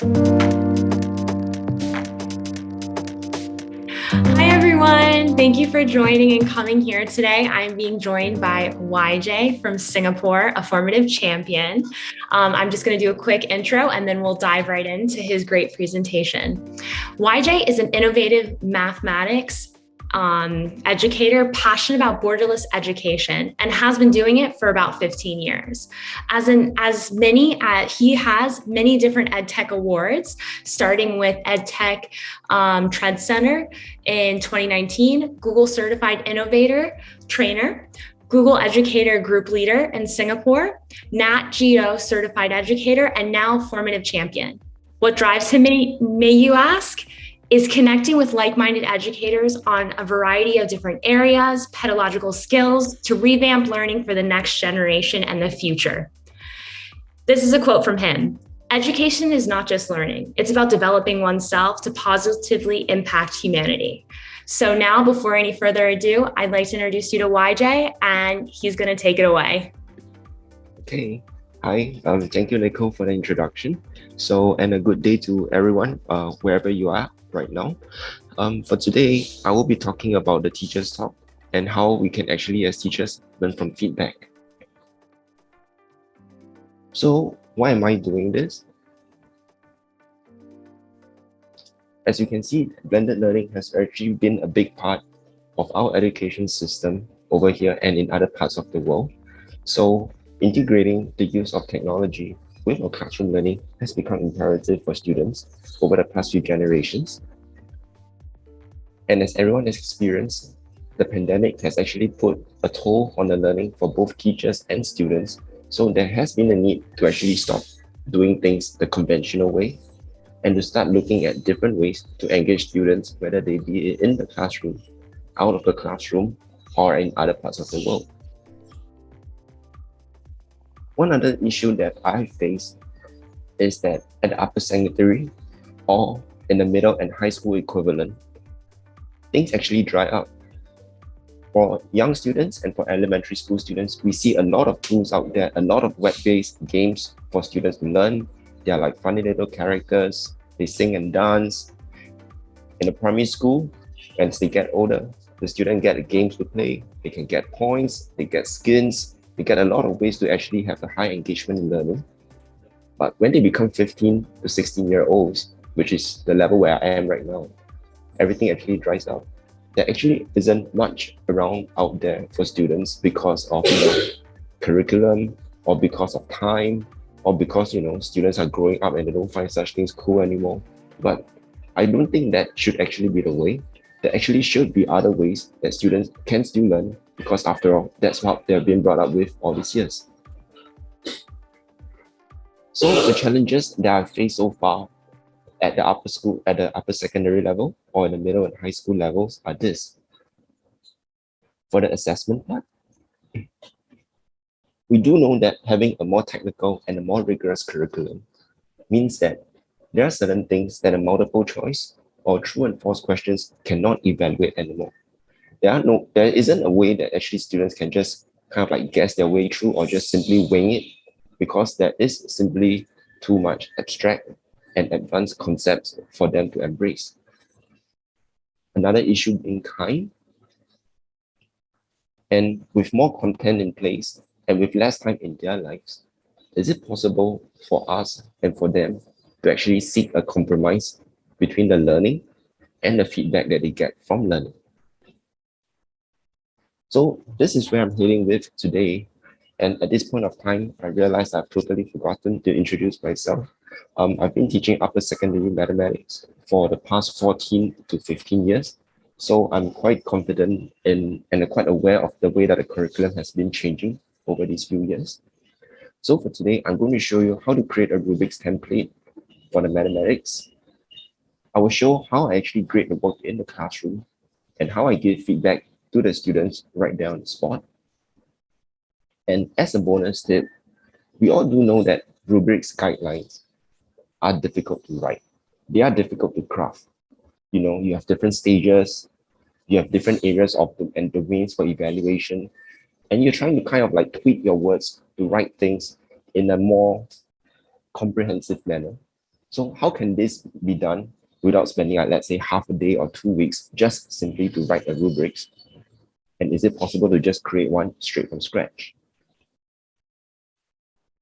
Hi, everyone. Thank you for joining and coming here today. I'm being joined by YJ from Singapore, a formative champion. I'm just going to do a quick intro and then we'll dive right into his great presentation. YJ is an innovative mathematics educator passionate about borderless education and has been doing it for about 15 years. He has many different ed tech awards, starting with Ed Tech Trend Center in 2019, Google Certified Innovator Trainer, Google Educator Group Leader in Singapore, Nat Geo Certified Educator, and now Formative Champion. What drives him, may you ask? Is connecting with like-minded educators on a variety of different areas, pedagogical skills to revamp learning for the next generation and the future. This is a quote from him. Education is not just learning. It's about developing oneself to positively impact humanity. So now, before any further ado, I'd like to introduce you to YJ, and he's going to take it away. Okay. Hi. Thank you, Nicole, for the introduction. And a good day to everyone, wherever you are right now. For today, I will be talking about the teacher's talk and how we can actually, as teachers, learn from feedback. So why am I doing this? As you can see, blended learning has actually been a big part of our education system over here and in other parts of the world. So integrating the use of technology with our classroom learning has become imperative for students over the past few generations. And as everyone has experienced, the pandemic has actually put a toll on the learning for both teachers and students. So there has been a need to actually stop doing things the conventional way and to start looking at different ways to engage students, whether they be in the classroom, out of the classroom, or in other parts of the world. One other issue that I face is that at the upper secondary or in the middle and high school equivalent, things actually dry up. For young students and for elementary school students, we see a lot of tools out there, a lot of web-based games for students to learn. They are like funny little characters, they sing and dance. In the primary school, as they get older, the students get games to play, they can get points, they get skins, they get a lot of ways to actually have a high engagement in learning. But when they become 15 to 16-year-olds, which is the level where I am right now, everything actually dries out. There actually isn't much around out there for students because of curriculum or because of time or because students are growing up and they don't find such things cool anymore. But I don't think that should actually be the way. There actually should be other ways that students can still learn because after all, that's what they've been brought up with all these years. So the challenges that I've faced so far at the upper secondary level or in the middle and high school levels are this. For the assessment part, we do know that having a more technical and a more rigorous curriculum means that there are certain things that a multiple choice or true and false questions cannot evaluate anymore. There isn't a way that actually students can just kind of like guess their way through or just simply wing it, because there is simply too much abstract and advanced concepts for them to embrace. Another issue being time. And with more content in place and with less time in their lives, is it possible for us and for them to actually seek a compromise between the learning and the feedback that they get from learning? So this is where I'm heading with today. And at this point of time, I realized I've totally forgotten to introduce myself. I've been teaching upper secondary mathematics for the past 14 to 15 years. So I'm quite confident in and quite aware of the way that the curriculum has been changing over these few years. So for today, I'm going to show you how to create a Rubik's template for the mathematics. I will show how I actually grade the work in the classroom and how I give feedback to the students right there on the spot. And as a bonus tip, we all do know that rubrics guidelines are difficult to write. They are difficult to craft. You have different stages, you have different areas of and domains for evaluation, and you're trying to kind of like tweak your words to write things in a more comprehensive manner. So how can this be done without spending, like, let's say, half a day or 2 weeks just simply to write a rubrics? And is it possible to just create one straight from scratch?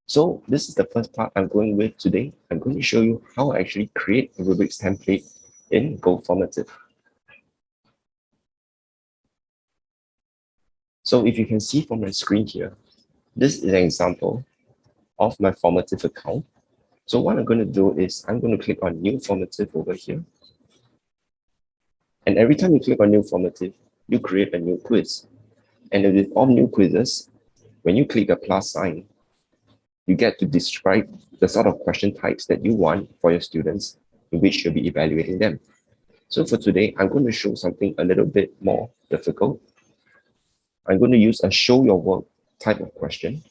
So this is the first part I'm going with today. I'm going to show you how I actually create a rubrics template in Go Formative. So if you can see from my screen here, this is an example of my Formative account. So what I'm going to do is I'm going to click on New Formative over here. And every time you click on New Formative, you create a new quiz. And with all new quizzes, when you click the plus sign, you get to describe the sort of question types that you want for your students in which you'll be evaluating them. So for today, I'm going to show something a little bit more difficult. I'm going to use a show your work type of question.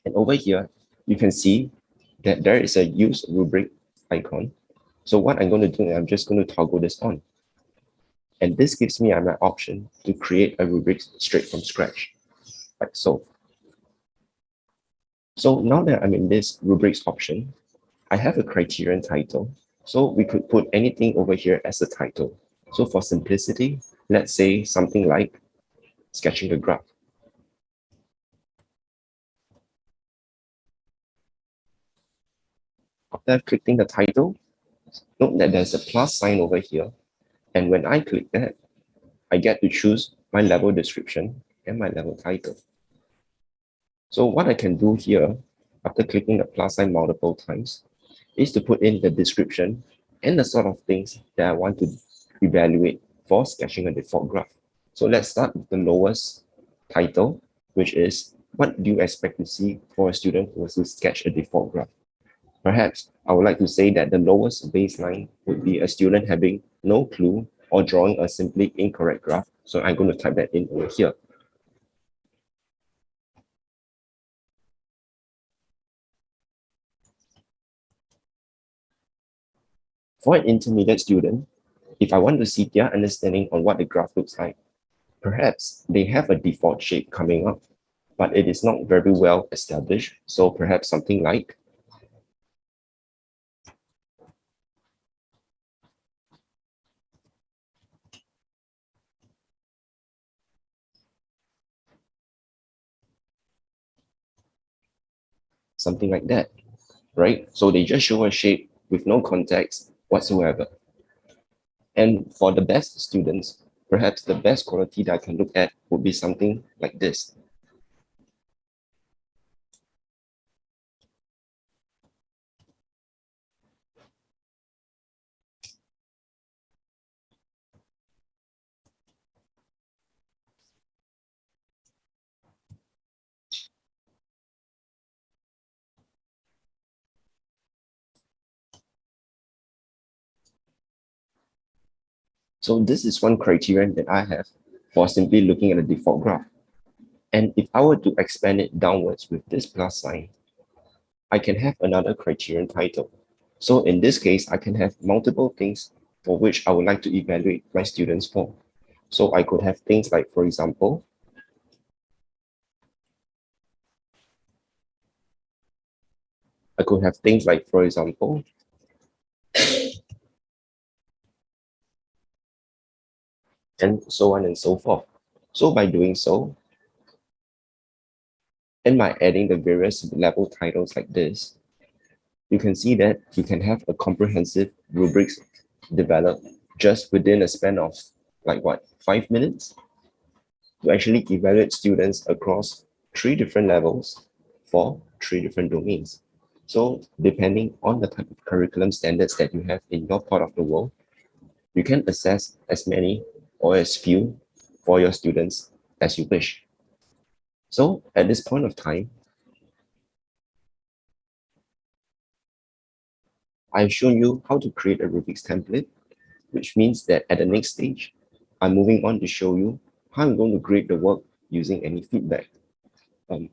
And over here, you can see that there is a use rubric icon. So what I'm going to do is I'm just going to toggle this on. And this gives me my option to create a rubric straight from scratch, like so. So now that I'm in this rubrics option, I have a criterion title. So we could put anything over here as a title. So for simplicity, let's say something like sketching a graph. After clicking the title, note that there's a plus sign over here. And when I click that, I get to choose my level description and my level title. So what I can do here, after clicking the plus sign multiple times, is to put in the description and the sort of things that I want to evaluate for sketching a default graph. So let's start with the lowest title, which is what do you expect to see for a student who wants to sketch a default graph? Perhaps I would like to say that the lowest baseline would be a student having no clue or drawing a simply incorrect graph. So I'm going to type that in over here. For an intermediate student, if I want to see their understanding on what the graph looks like, perhaps they have a default shape coming up, but it is not very well established. So perhaps something like that, right? So they just show a shape with no context whatsoever. And for the best students, perhaps the best quality that I can look at would be something like this. So this is one criterion that I have for simply looking at a default graph. And if I were to expand it downwards with this plus sign, I can have another criterion title. So in this case, I can have multiple things for which I would like to evaluate my students for. So I could have things like, for example, and so on and so forth. So by doing so, and by adding the various level titles like this, you can see that you can have a comprehensive rubrics developed just within a span of like what, 5 minutes to actually evaluate students across 3 different levels for 3 different domains. So depending on the type of curriculum standards that you have in your part of the world, you can assess as many or as few for your students as you wish. So at this point of time, I've shown you how to create a Rubik's template, which means that at the next stage, I'm moving on to show you how I'm going to grade the work using any feedback.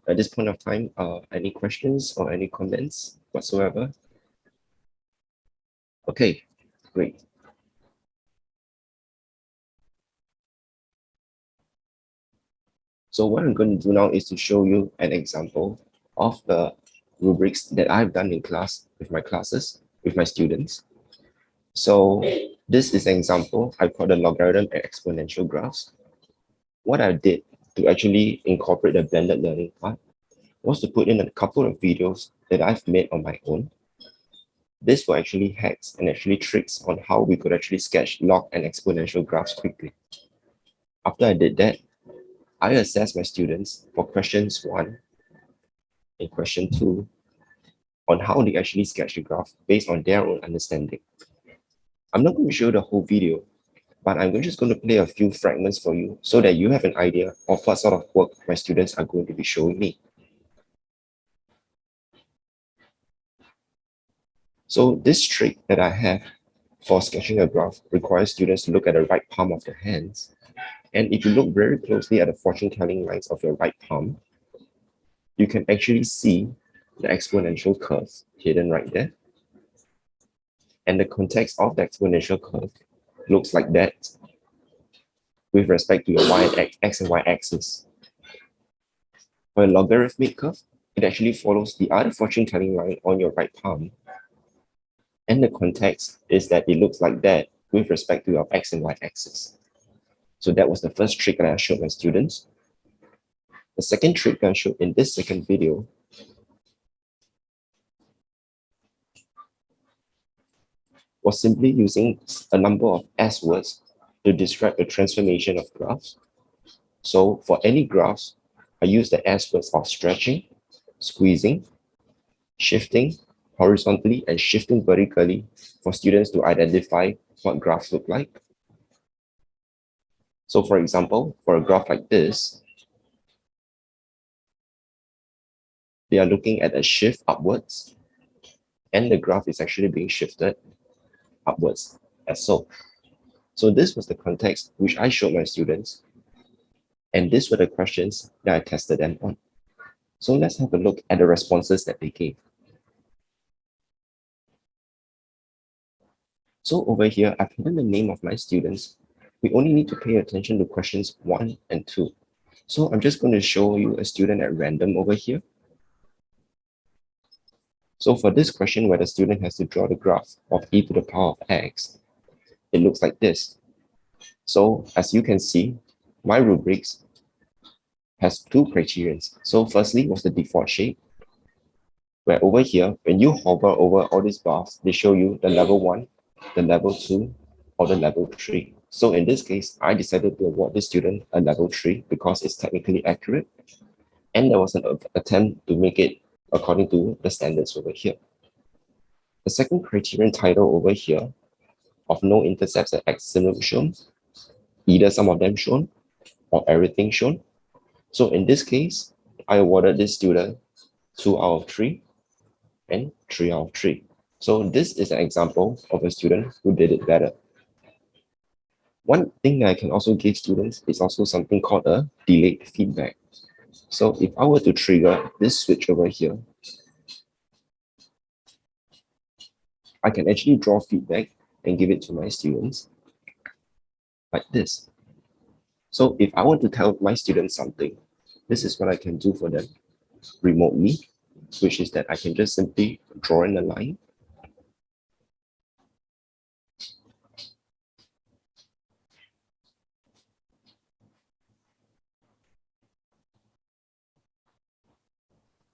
At this point of time, any questions or any comments whatsoever? Okay, great. So what I'm going to do now is to show you an example of the rubrics that I've done in class with my classes. with my students. So this is an example I call the logarithm and exponential graphs. What I did to actually incorporate the blended learning part was to put in a couple of videos that I've made on my own. This were actually hacks and actually tricks on how we could actually sketch log and exponential graphs quickly. After I did that, I assessed my students for questions 1 and question 2 on how they actually sketch the graph based on their own understanding. I'm not going to show the whole video, but I'm just going to play a few fragments for you so that you have an idea of what sort of work my students are going to be showing me. So this trick that I have for sketching a graph requires students to look at the right palm of their hands. And if you look very closely at the fortune-telling lines of your right palm, you can actually see the exponential curve hidden right there. And the context of the exponential curve looks like that with respect to your x and y axis. For a logarithmic curve, it actually follows the other fortune-telling line on your right palm. And the context is that it looks like that with respect to your x and y axis. So that was the first trick that I showed my students. The second trick that I showed in this second video was simply using a number of S words to describe the transformation of graphs. So for any graphs, I use the S words of stretching, squeezing, shifting horizontally, and shifting vertically for students to identify what graphs look like. So for example, for a graph like this, they are looking at a shift upwards, and the graph is actually being shifted upwards as so. So this was the context which I showed my students, and these were the questions that I tested them on. So let's have a look at the responses that they gave. So over here, I've hidden the name of my students. We only need to pay attention to questions 1 and 2. So I'm just going to show you a student at random over here. So for this question where the student has to draw the graph of e to the power of x, it looks like this. So as you can see, my rubrics has two criterions. So firstly was the default shape, where over here, when you hover over all these bars, they show you the level 1, the level 2, or the level 3. So in this case, I decided to award this student a level 3 because it's technically accurate. And there was an attempt to make it according to the standards over here. The second criterion title over here of no intercepts and axisymmetry shown, either some of them shown or everything shown. So in this case, I awarded this student 2 out of 3 and 3 out of 3. So this is an example of a student who did it better. One thing that I can also give students is also something called a delayed feedback. So if I were to trigger this switch over here, I can actually draw feedback and give it to my students like this. So if I want to tell my students something, this is what I can do for them remotely, which is that I can just simply draw in a line.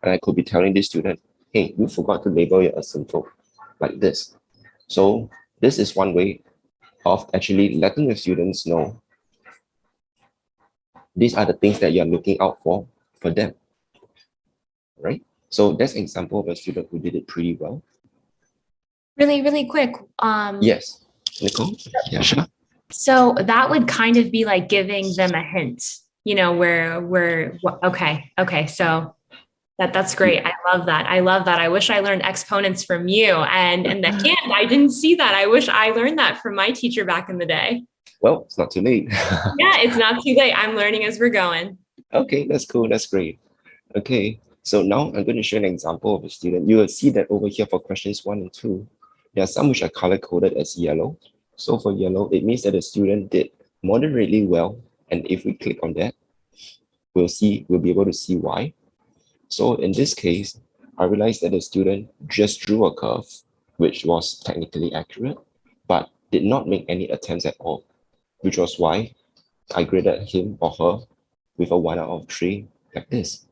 And I could be telling this student, hey, you forgot to label your asymptote like this. So this is one way of actually letting the students know these are the things that you're looking out for them, right? So that's an example of a student who did it pretty well. Really, really quick. Yes, Nicole? Yeah, sure. So that would kind of be like giving them a hint, okay. So that's great. I love that. I wish I learned exponents from you. And in the hand, I didn't see that. I wish I learned that from my teacher back in the day. Well, it's not too late. Yeah, it's not too late. I'm learning as we're going. Okay, that's cool. That's great. Okay, so now I'm going to show an example of a student. You will see that over here for questions 1 and 2, there are some which are color-coded as yellow. So for yellow, it means that the student did moderately well. And if we click on that, we'll be able to see why. So in this case, I realized that the student just drew a curve which was technically accurate, but did not make any attempts at all, which was why I graded him or her with a 1 out of 3 like this.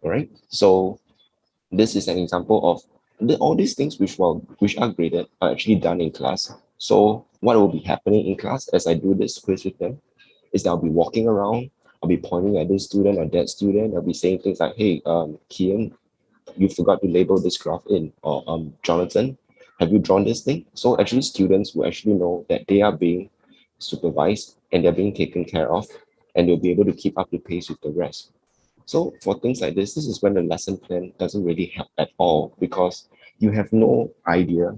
All right. So this is an example of all these things which are graded are actually done in class. So what will be happening in class as I do this quiz with them is that I'll be walking around, I'll be pointing at this student or that student, I'll be saying things like, hey, Kian, you forgot to label this graph in, or Jonathan, have you drawn this thing? So actually students will actually know that they are being supervised and they're being taken care of, and they'll be able to keep up the pace with the rest. So for things like this is when the lesson plan doesn't really help at all, because you have no idea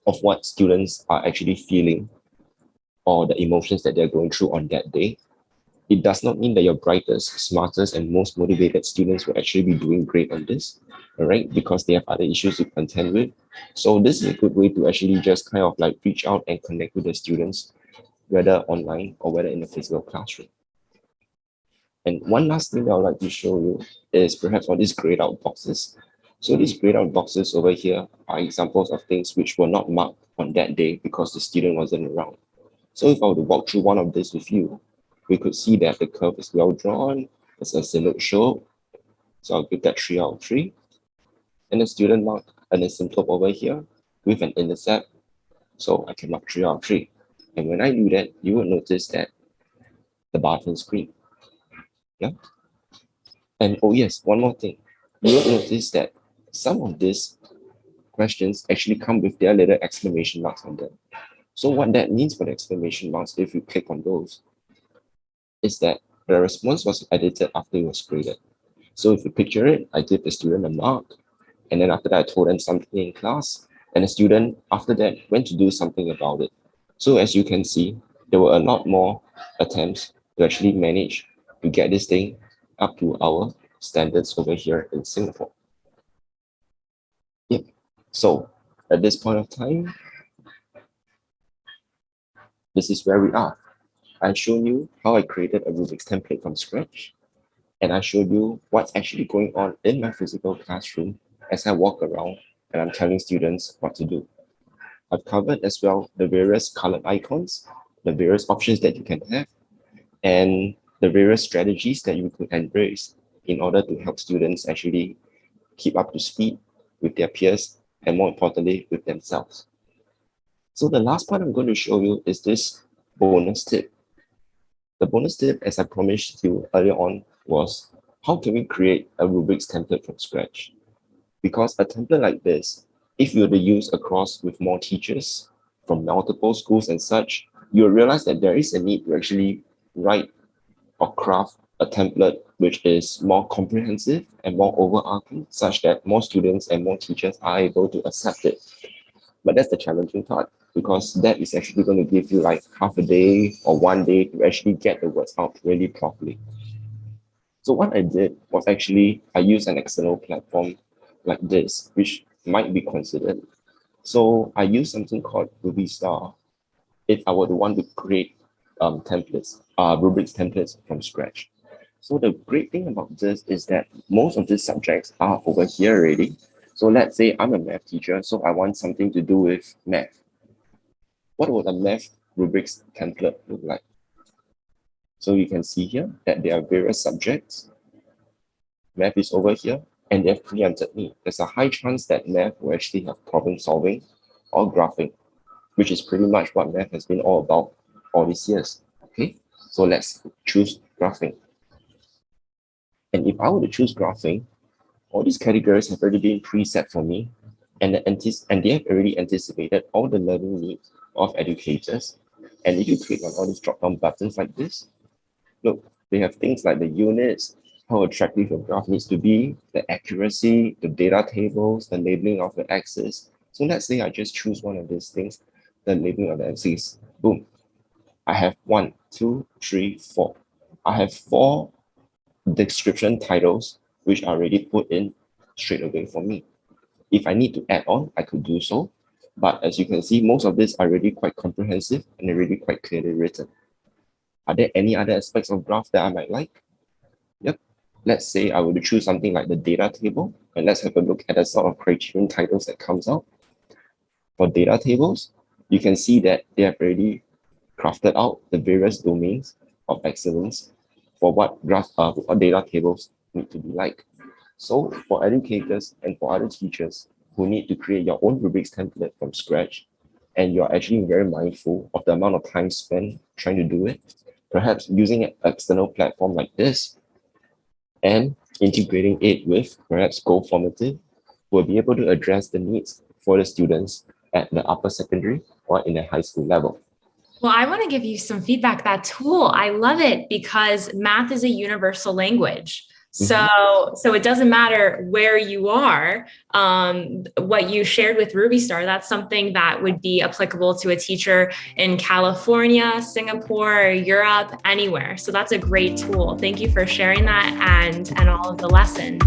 of what students are actually feeling or the emotions that they're going through on that day. It does not mean that your brightest, smartest, and most motivated students will actually be doing great on this, all right? Because they have other issues to contend with. So this is a good way to actually just kind of like reach out and connect with the students, whether online or whether in the physical classroom. And one last thing that I would like to show you is perhaps all these grayed out boxes. So these grayed out boxes over here are examples of things which were not marked on that day because the student wasn't around. So if I were to walk through one of this with you, we could see that the curve is well drawn, there's a silhouette show, so I'll give that 3 out of 3. And the student mark an asymptote over here with an intercept, so I can mark 3 out of 3. And when I do that, you will notice that the bar turns green. Yeah. And oh yes, one more thing. You will notice that some of these questions actually come with their little exclamation marks on them. So what that means for the exclamation marks, if you click on those, is that the response was edited after it was graded. So if you picture it, I give the student a mark, and then after that I told them something in class, and the student after that went to do something about it. So as you can see, there were a lot more attempts to actually manage to get this thing up to our standards over here in Singapore. Yeah. So at this point of time, this is where we are. I've shown you how I created a Rubrics template from scratch, and I showed you what's actually going on in my physical classroom as I walk around and I'm telling students what to do. I've covered as well the various colored icons, the various options that you can have, and the various strategies that you could embrace in order to help students actually keep up to speed with their peers and more importantly with themselves. So the last part I'm going to show you is this bonus tip. The bonus tip, as I promised you earlier on, was how can we create a Rubrics template from scratch? Because a template like this, if you were to use across with more teachers from multiple schools and such, you'll realize that there is a need to actually write or craft a template which is more comprehensive and more overarching, such that more students and more teachers are able to accept it. But that's the challenging part, because that is actually going to give you like half a day or 1 day to actually get the words out really properly. So what I did was actually I used an external platform like this, which might be considered. So I used something called Rubystar if I were to want to create templates, Rubrics templates from scratch. So the great thing about this is that most of these subjects are over here already. So let's say I'm a math teacher, so I want something to do with math. What would a math rubrics template look like? So you can see here that there are various subjects. Math is over here, and they've preempted me. There's a high chance that math will actually have problem solving or graphing, which is pretty much what math has been all about all these years. Okay, so let's choose graphing. And if I were to choose graphing, all these categories have already been preset for me, and they have already anticipated all the learning needs of educators. And if you click on all these drop-down buttons like this, look, they have things like the units, how attractive your graph needs to be, the accuracy, the data tables, the labeling of the axis. So let's say I just choose one of these things, the labeling of the axis. Boom. I have 1, 2, 3, 4. I have 4 description titles which are already put in straight away for me. If I need to add on, I could do so. But as you can see, most of these are already quite comprehensive and already quite clearly written. Are there any other aspects of graph that I might like? Yep. Let's say I would choose something like the data table, and let's have a look at the sort of criterion titles that comes out. for data tables, you can see that they have already crafted out the various domains of excellence for what data tables need to be like. So for educators and for other teachers who need to create your own rubrics template from scratch, and you're actually very mindful of the amount of time spent trying to do it, perhaps using an external platform like this and integrating it with perhaps Formative will be able to address the needs for the students at the upper secondary or in the high school level. Well, I want to give you some feedback. That tool, I love it because math is a universal language. So it doesn't matter where you are. What you shared with Rubystar, that's something that would be applicable to a teacher in California, Singapore, Europe, anywhere. So that's a great tool. Thank you for sharing that and all of the lessons.